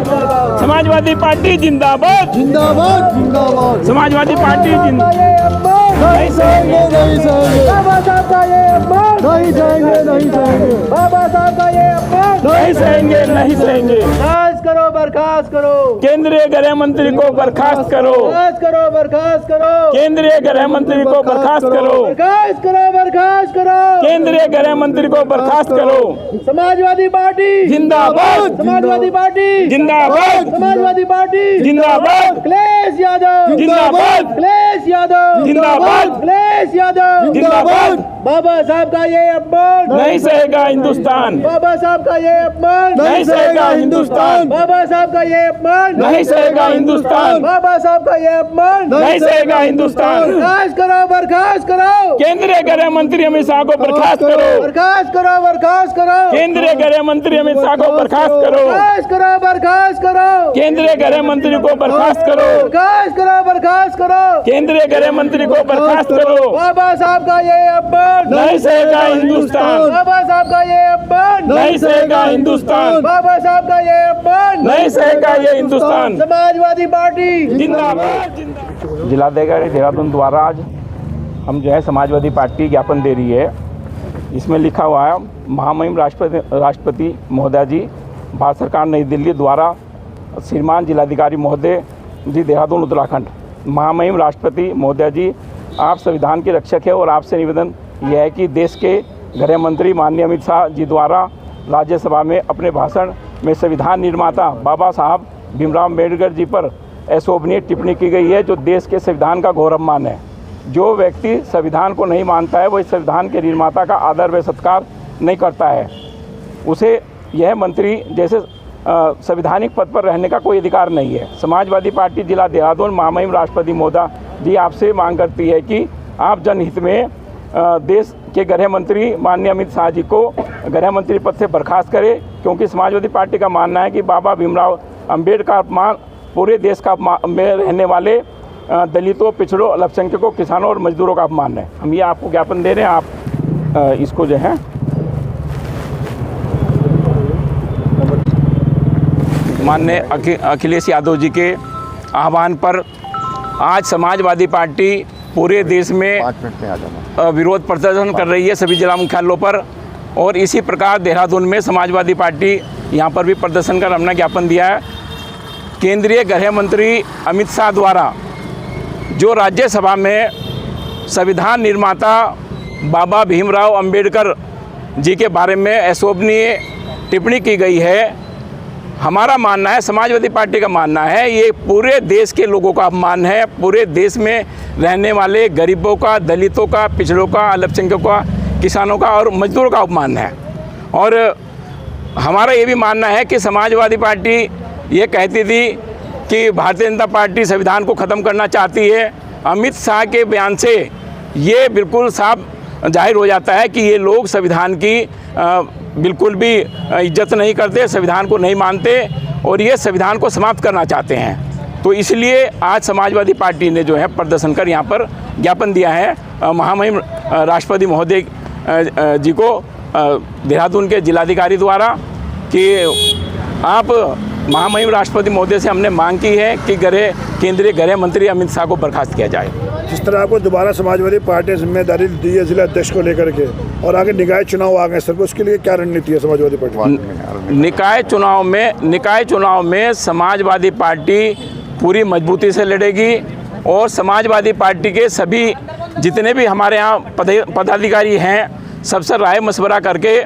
Samajwadi party जिंदाबाद, जिंदाबाद जिंदाबाद। समाजवादी पार्टी जिंदाबाद। नहीं सहेंगे, नहीं सहेंगे बाबा साहब का ये अपमान, नहीं सहेंगे, नहीं सहेंगे बाबा साहब का ये अपमान, नहीं सहेंगे, नहीं सहेंगे। बर्खास्त करो, बर्खास्त करो, केंद्रीय गृह मंत्री को बर्खास्त करो, बर्खास्त करो, बर्खास्त करो, केंद्रीय गृह मंत्री को बर्खास्त करो, बर्खास्त करो, बर्खास्त करो, केंद्रीय गृह मंत्री को बर्खास्त करो। समाजवादी पार्टी जिंदाबाद, समाजवादी पार्टी जिंदाबाद, समाजवादी पार्टी जिंदाबाद, अखिलेश यादव जिंदाबाद, अखिलेश यादव जिंदाबाद, अखिलेश यादव जिंदाबाद। बाबा साहब का ये अपमान, नहीं सहेगा हिंदुस्तान, बाबा साहब का ये अपमान, नहीं सहेगा हिंदुस्तान, बाबा साहब का ये अपमान, नहीं सहेगा हिंदुस्तान, बाबा साहब का ये अपमान, नहीं सहेगा हिंदुस्तान। बर्खास्त करो, बर्खास्त करो, केंद्रीय गृह मंत्री अमित शाह को बर्खास्त करो, बर्खास्त करो, बर्खास्त करो, केंद्रीय गृह मंत्री अमित शाह को बर्खास्त करो, बर्खास्त करो, बर्खास्त करो, केंद्रीय गृह मंत्री को बर्खास्त करो, बर्खास्त करो, बर्खास्त करो, केंद्रीय गृह मंत्री को बर्खास्त करो। बाबा साहब का ये अपमान, नहीं सहेगा हिंदुस्तान, बाबा साहब का ये अपमान, नहीं सहेगा हिंदुस्तान, बाबा साहब का ये अपमान, नहीं सहेगा ये हिंदुस्तान। समाजवादी पार्टी जिंदाबाद, जिंदाबाद। जिलाधिकारी देहरादून द्वारा आज हम जो है समाजवादी पार्टी ज्ञापन दे रही है। इसमें लिखा हुआ है, महामहिम राष्ट्रपति महोदय जी, भारत सरकार नई दिल्ली द्वारा श्रीमान जिलाधिकारी महोदय जी देहरादून उत्तराखंड। महामहिम राष्ट्रपति महोदय जी, आप संविधान के रक्षक हैं और आपसे निवेदन यह है कि देश के गृह मंत्री माननीय अमित शाह जी द्वारा राज्यसभा में अपने भाषण में संविधान निर्माता बाबा साहब भीमराव अम्बेडकर जी पर अशोभनीय टिप्पणी की गई है, जो देश के संविधान का गौरवमान है। जो व्यक्ति संविधान को नहीं मानता है, वो इस संविधान के निर्माता का आदर व सत्कार नहीं करता है। उसे यह मंत्री जैसे संवैधानिक पद पर रहने का कोई अधिकार नहीं है। समाजवादी पार्टी जिला देहरादून महामहिम राष्ट्रपति महोदय जी आपसे मांग करती है कि आप जनहित में देश के गृह मंत्री माननीय अमित शाह जी को गृह मंत्री पद से बर्खास्त करें, क्योंकि समाजवादी पार्टी का मानना है कि बाबा भीमराव अम्बेडकर का अपमान पूरे देश का में रहने वाले दलितों, पिछड़ों, अल्पसंख्यकों, किसानों और मजदूरों का अपमान है। हम ये आपको ज्ञापन दे रहे हैं, आप इसको जो है माननीय अखिलेश यादव जी के आह्वान पर आज समाजवादी पार्टी पूरे देश में 5 मिनट में आ जाना विरोध प्रदर्शन कर रही है सभी जिला मुख्यालयों पर। और इसी प्रकार देहरादून में समाजवादी पार्टी यहाँ पर भी प्रदर्शन कर अपना ज्ञापन दिया है। केंद्रीय गृह मंत्री अमित शाह द्वारा जो राज्यसभा में संविधान निर्माता बाबा भीमराव अम्बेडकर जी के बारे में अशोभनीय टिप्पणी की गई है, हमारा मानना है, समाजवादी पार्टी का मानना है, ये पूरे देश के लोगों का अपमान है। पूरे देश में रहने वाले गरीबों का, दलितों का, पिछड़ों का, अल्पसंख्यकों का, किसानों का और मजदूरों का अपमान है। और हमारा ये भी मानना है कि समाजवादी पार्टी ये कहती थी कि भारतीय जनता पार्टी संविधान को ख़त्म करना चाहती है। अमित शाह के बयान से ये बिल्कुल साफ जाहिर हो जाता है कि ये लोग संविधान की बिल्कुल भी इज्जत नहीं करते, संविधान को नहीं मानते और ये संविधान को समाप्त करना चाहते हैं। तो इसलिए आज समाजवादी पार्टी ने जो है प्रदर्शन कर यहाँ पर ज्ञापन दिया है महामहिम राष्ट्रपति महोदय जी को देहरादून के जिलाधिकारी द्वारा कि आप महामहिम राष्ट्रपति महोदय से हमने मांग की है कि केंद्रीय गृह मंत्री अमित शाह को बर्खास्त किया जाए। जिस तरह आपको दोबारा समाजवादी पार्टी ने जिम्मेदारी दी है जिला अध्यक्ष को लेकर के और आगे निकाय चुनाव आ गए सर, उसके लिए क्या रणनीति है समाजवादी पार्टी? निकाय चुनाव में समाजवादी पार्टी पूरी मजबूती से लड़ेगी और समाजवादी पार्टी के सभी जितने भी हमारे यहाँ पदाधिकारी हैं सबसे राय मशवरा करके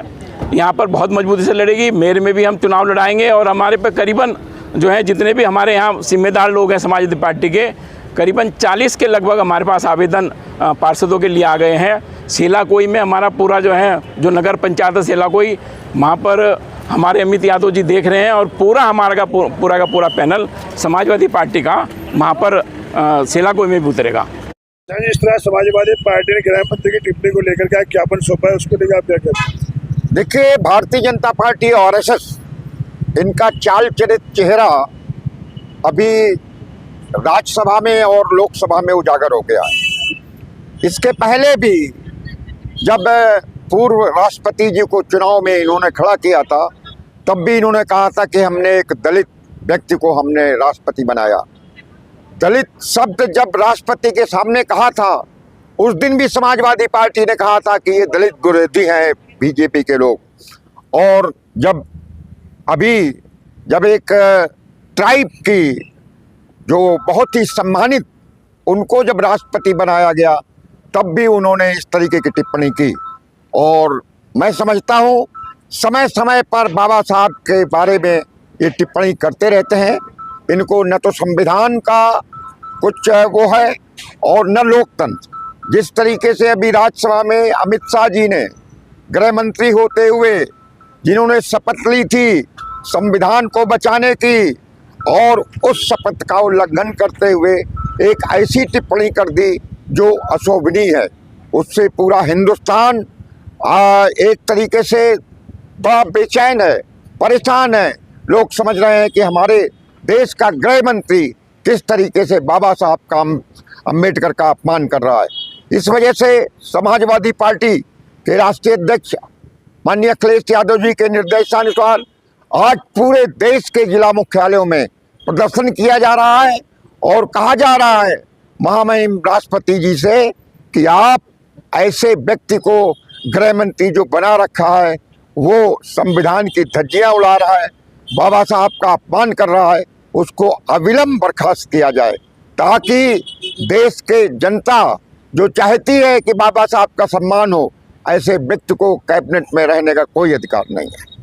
यहाँ पर बहुत मजबूती से लड़ेगी। मेयर में भी हम चुनाव लड़ाएंगे और हमारे पे करीबन जो है जितने भी हमारे यहाँ जिम्मेदार लोग हैं समाजवादी पार्टी के, करीबन 40 के लगभग हमारे पास आवेदन पार्षदों के लिए आ गए हैं। सेलाकोई में हमारा पूरा जो है जो नगर पंचायत है सेलाकोई, वहाँ पर हमारे अमित यादव जी देख रहे हैं और पूरा हमारा का पूरा पैनल समाजवादी पार्टी का वहाँ पर सेलाकोई में भी उतरेगा। जिस तरह समाजवादी पार्टी ने गृह मंत्री की टिप्पणी को लेकर क्या ज्ञापन सौंपा है, उसको लेकर आप क्या कहते हैं? देखिए, भारतीय जनता पार्टी आरएसएस इनका चाल चरित चेहरा अभी राज्यसभा में और लोकसभा में उजागर हो गया है। इसके पहले भी जब पूर्व राष्ट्रपति जी को चुनाव में इन्होंने खड़ा किया था, तब भी इन्होंने कहा था कि हमने एक दलित व्यक्ति को हमने राष्ट्रपति बनाया। दलित शब्द जब राष्ट्रपति के सामने कहा था, उस दिन भी समाजवादी पार्टी ने कहा था कि ये दलित विरोधी हैं बीजेपी के लोग। और जब एक ट्राइब की जो बहुत ही सम्मानित, उनको जब राष्ट्रपति बनाया गया, तब भी उन्होंने इस तरीके की टिप्पणी की। और मैं समझता हूँ समय समय पर बाबा साहब के बारे में ये टिप्पणी करते रहते हैं। इनको न तो संविधान का कुछ वो है और न लोकतंत्र। जिस तरीके से अभी राज्यसभा में अमित शाह जी ने गृह मंत्री होते हुए जिन्होंने शपथ ली थी संविधान को बचाने की, और उस शपथ का उल्लंघन करते हुए एक ऐसी टिप्पणी कर दी जो अशोभनीय है, उससे पूरा हिंदुस्तान एक तरीके से बड़ा बेचैन है, परेशान है। लोग समझ रहे हैं कि हमारे देश का गृह मंत्री किस तरीके से बाबा साहब का, अम्बेडकर का अपमान कर रहा है। इस वजह से समाजवादी पार्टी के राष्ट्रीय अध्यक्ष माननीय अखिलेश यादव जी के निर्देशानुसार आज पूरे देश के जिला मुख्यालयों में प्रदर्शन किया जा रहा है और कहा जा रहा है महामहिम राष्ट्रपति जी से कि आप ऐसे व्यक्ति को गृह मंत्री जो बना रखा है, वो संविधान की धज्जियां उड़ा रहा है, बाबा साहब का अपमान कर रहा है, उसको अविलंब बर्खास्त किया जाए, ताकि देश के जनता जो चाहती है कि बाबा साहब का सम्मान हो, ऐसे व्यक्ति को कैबिनेट में रहने का कोई अधिकार नहीं है।